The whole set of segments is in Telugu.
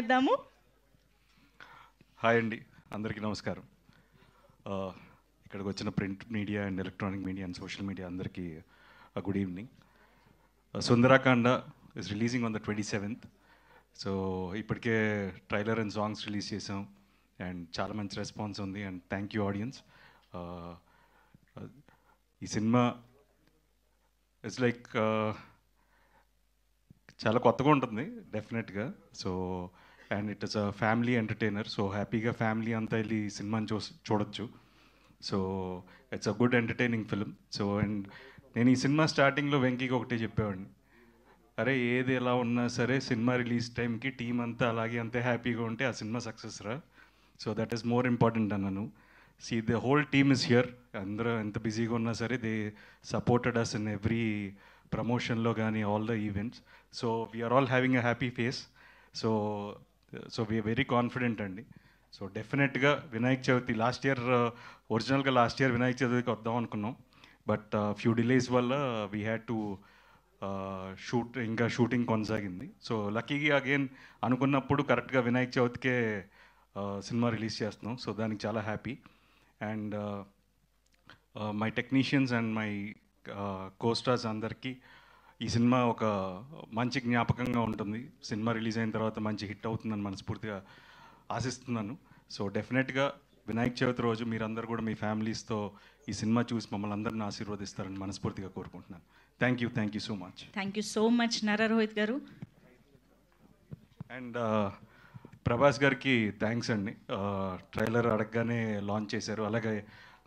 చేద్దాము. హాయ్ అండి, అందరికీ నమస్కారం. ఇక్కడికి వచ్చిన print media and electronic media and social media అందరికీ good evening. Sundarakanda is releasing on the 27th. So ఇప్పటికే ట్రైలర్ అండ్ సాంగ్స్ రిలీజ్ చేసాం అండ్ చాలా మంచి రెస్పాన్స్ ఉంది అండ్ థ్యాంక్ యూ ఆడియన్స్. ఈ సినిమా ఇట్స్ లైక్ చాలా కొత్తగా ఉంటుంది డెఫినెట్గా. So and it is a family entertainer. So హ్యాపీగా ఫ్యామిలీ అంతా వెళ్ళి ఈ సినిమాని చూడొచ్చు. So it's a good entertaining film. So and నేను ఈ సినిమా స్టార్టింగ్లో వెంకీకి ఒకటే చెప్పేవాడిని, అరే ఏది ఎలా ఉన్నా సరే సినిమా రిలీజ్ టైంకి టీం అంతా అలాగే అంతే హ్యాపీగా ఉంటే ఆ సినిమా సక్సెస్ రా. So that is more important అన్నాను. See the whole team is here. అందరూ ఎంత బిజీగా ఉన్నా సరే they supported us in every ప్రమోషన్లో కానీ all the events. So we are all having a happy face. So we are very confident అండి. సో డెఫినెట్గా వినాయక చవితి లాస్ట్ ఇయర్ వినాయక చవితికి వద్దాం అనుకున్నాం. బట్ ఫ్యూ డిలేస్ వల్ల వీ హ్యాడ్ టు ఇంకా షూటింగ్ కొనసాగింది. సో లక్కీగా అగైన్ అనుకున్నప్పుడు కరెక్ట్గా వినాయక చవితికే సినిమా రిలీజ్ చేస్తున్నాం. సో దానికి చాలా happy. And my technicians and my co-stars అందరికీ ఈ సినిమా ఒక మంచి జ్ఞాపకంగా ఉంటుంది. సినిమా రిలీజ్ అయిన తర్వాత మంచి హిట్ అవుతుందని మనస్ఫూర్తిగా ఆశిస్తున్నాను. సో డెఫినెట్గా వినాయక చవితి రోజు మీరందరూ కూడా మీ ఫ్యామిలీస్తో ఈ సినిమా చూసి మమ్మల్ని అందరిని ఆశీర్వదిస్తారని మనస్ఫూర్తిగా కోరుకుంటున్నాను. Thank you so much. Thank you so much Nara Rohit గారు. అండ్ ప్రభాస్ గారికి థ్యాంక్స్ అండి. ట్రైలర్ అడగగానే లాంచ్ చేశారు, అలాగే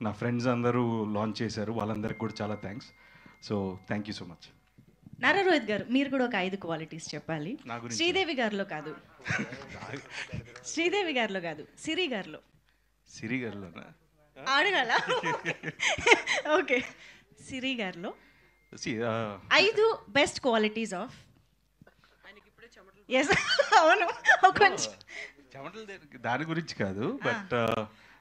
నా ఫ్రెండ్స్ అందరూ లాంచ్ చేశారు, వాళ్ళందరికీ కూడా చాలా thanks. So thank you so much. Nara Rohit గారు, మీరు కూడా ఒక 5 క్వాలిటీస్ చెప్పాలి. శ్రీదేవి గారిలో కాదు సిరి గారిలో అడగాల. ఓకే, సిరి గారిలో 5 బెస్ట్ క్వాలిటీస్ ఆఫ్. అవును, కొంచెం దాని గురించి కాదు, but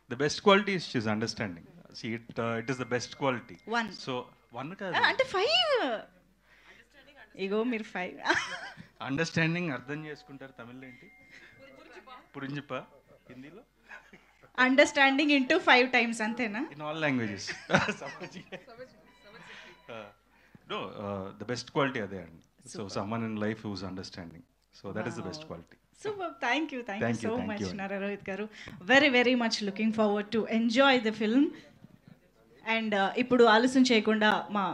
the best quality is she's understanding. It is the best quality. So 1 కాదు అంటే 5. ఇగో మీరు 5 అండర్స్టాండింగ్ అర్థం చేసుకుంటారు. తమిళ్లో ఏంటి పురింజిపా, హిందీలో అండర్స్టాండింగ్ ఇంటూ 5 times అంతేనా? In all languages. No, the best quality అదే అండి. So someone in life who's understanding. So that is the best quality. Super. Thank you so much, Nara Rohit garu. Very much looking forward to enjoy the film. And ఇప్పుడు ఆలస్యం చేయకుండా మా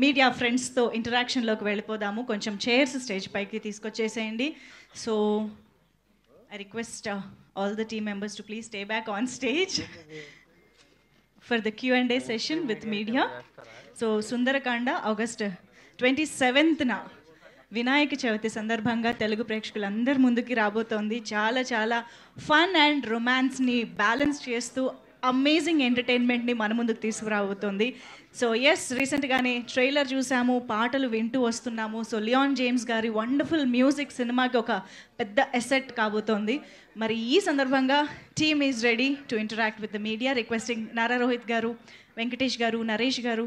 మీడియా ఫ్రెండ్స్తో ఇంటరాక్షన్లోకి వెళ్ళిపోదాము. కొంచెం చైర్స్ స్టేజ్ పైకి తీసుకొచ్చేసేయండి. So I request all the team members to please stay back on stage for the Q&A session with media. So Sundarakanda August 27th Vinayaka Chavithi సందర్భంగా తెలుగు ప్రేక్షకులందరి ముందుకి రాబోతోంది. చాలా ఫన్ అండ్ రొమాన్స్ని బ్యాలెన్స్ చేస్తూ అమేజింగ్ ఎంటర్టైన్మెంట్ని మన ముందుకు తీసుకురాబోతోంది. సో రీసెంట్గానే ట్రైలర్ చూసాము, పాటలు వింటూ వస్తున్నాము. సో లియాన్ జేమ్స్ గారి వండర్ఫుల్ మ్యూజిక్ సినిమాకి ఒక పెద్ద ఎసెట్ కాబోతోంది. మరి ఈ సందర్భంగా team is ready to interact with the media. Requesting Nara Rohit గారు, వెంకటేష్ గారు, నరేష్ గారు,